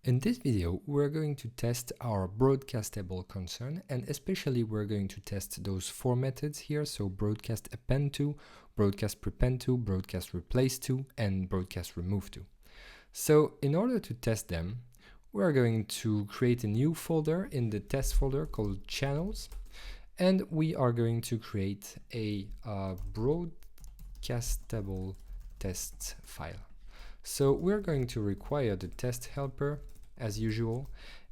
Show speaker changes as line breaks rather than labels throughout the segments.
In this video, we're going to test our broadcastable concern, and especially we're going to test those four methods here, so broadcast append to, broadcast prepend to, broadcast replace to, and broadcast remove to. So in order to test them, we're going to create a new folder in the test folder called channels, and we are going to create a broadcastable test file. So we're going to require the test helper as usual,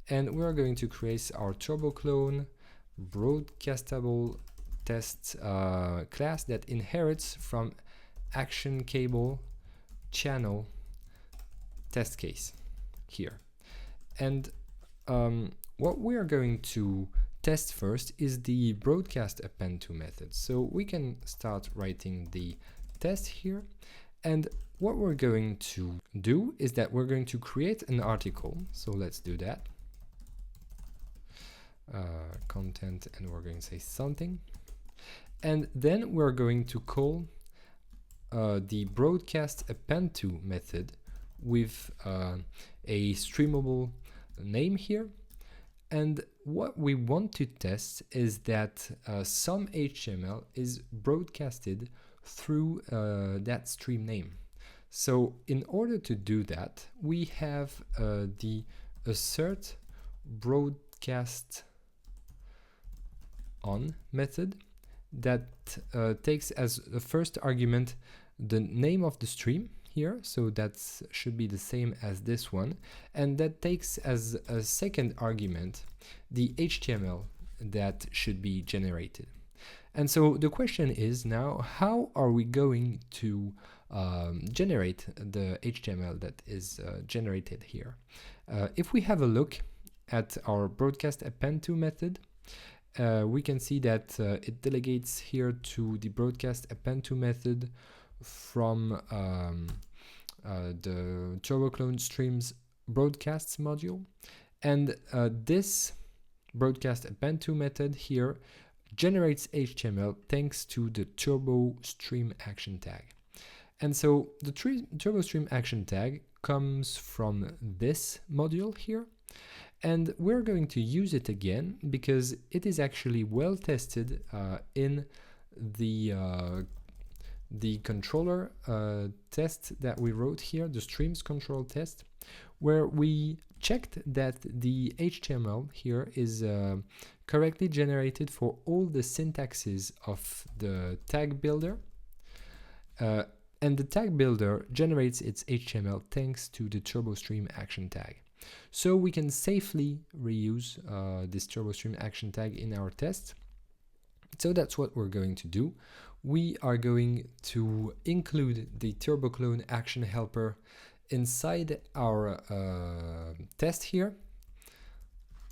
and we're going to create our turboclone broadcastable test class that inherits from action cable channel test case here. And what we are going to test first is the broadcast append to method. So we can start writing the test here, and what we're going to do is that we're going to create an article. So let's do that. Content, and we're going to say something. And then we're going to call the broadcast append to method with a streamable name here. And what we want to test is that some HTML is broadcasted through that stream name. So in order to do that, we have the assert broadcast on method that takes as the first argument the name of the stream here, so that should be the same as this one, and that takes as a second argument the HTML that should be generated. And so the question is now, how are we going to generate the HTML that is generated here? If we have a look at our broadcast append to method, we can see that it delegates here to the broadcast append to method from the turboclone streams broadcasts module, and this broadcast append to method here generates HTML thanks to the turbo stream action tag. And so the turbo stream action tag comes from this module here, and we're going to use it again because it is actually well tested in the controller test that we wrote here, the streams control test, where we checked that the HTML here is correctly generated for all the syntaxes of the tag builder, and the tag builder generates its HTML thanks to the turbo stream action tag. So we can safely reuse this turbo stream action tag in our test. So that's what we're going to do. We are going to include the turboclone action helper inside our test here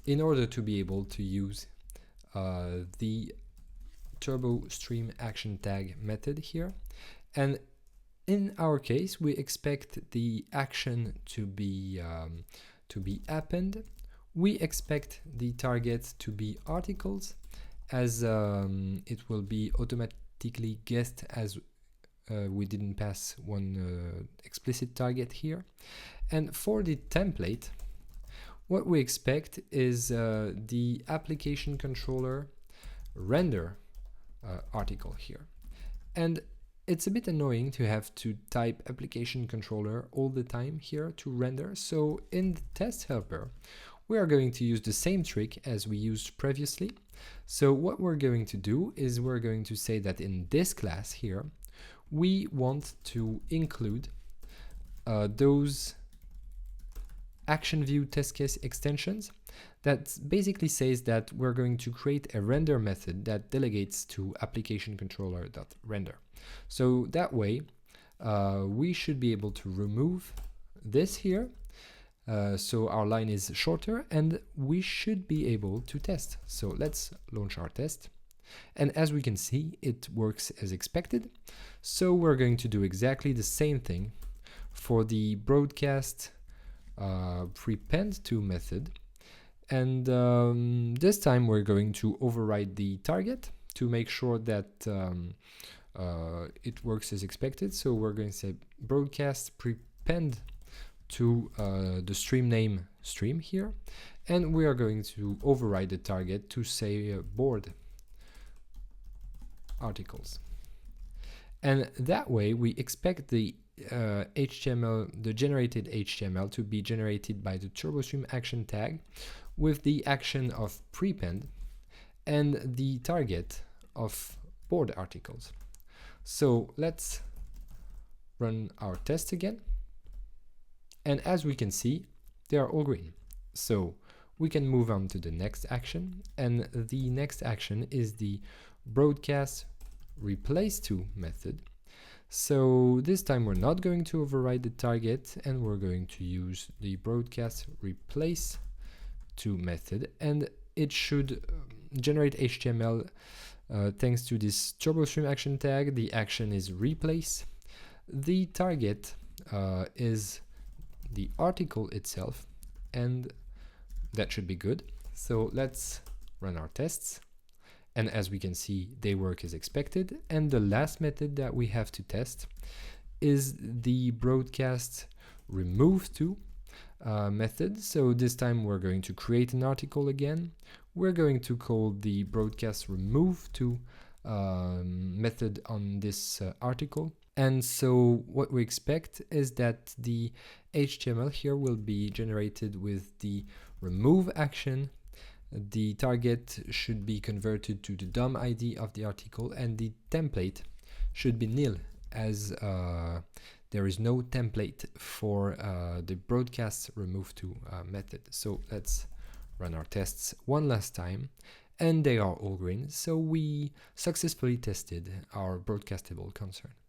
in order to be able to use the turbo stream action tag method here. And in our case, we expect the action to be append. We expect the target to be articles, as it will be automatically guessed as we didn't pass one explicit target here. And for the template, what we expect is the application controller render article here. And it's a bit annoying to have to type application controller all the time here to render. So in the test helper, we are going to use the same trick as we used previously. So what we're going to do is we're going to say that in this class here, we want to include those action view test case extensions that basically says that we're going to create a render method that delegates to application controller.render. So that way we should be able to remove this here. So our line is shorter and we should be able to test. So let's launch our test. And as we can see, it works as expected. So we're going to do exactly the same thing for the broadcast prepend to method. And this time we're going to override the target to make sure that it works as expected. So we're going to say broadcast prepend to the stream name stream here, and we are going to override the target to say board articles. And that way we expect the the generated HTML to be generated by the TurboStream action tag with the action of prepend and the target of board articles. So let's run our test again. And as we can see, they are all green. So we can move on to the next action. And the next action is the broadcast replace to method. So this time we're not going to override the target, and we're going to use the broadcast replace to method, and it should generate HTML thanks to this TurboStream action tag. The action is replace. The target is the article itself, and that should be good. So let's run our tests. And as we can see, they work as expected. And the last method that we have to test is the broadcast remove to method. So this time we're going to create an article again. We're going to call the broadcast remove to method on this article. And so what we expect is that the HTML here will be generated with the remove action. The target should be converted to the DOM ID of the article, and the template should be nil, as there is no template for the broadcast remove to method. So let's run our tests one last time, and they are all green. So we successfully tested our broadcastable concern.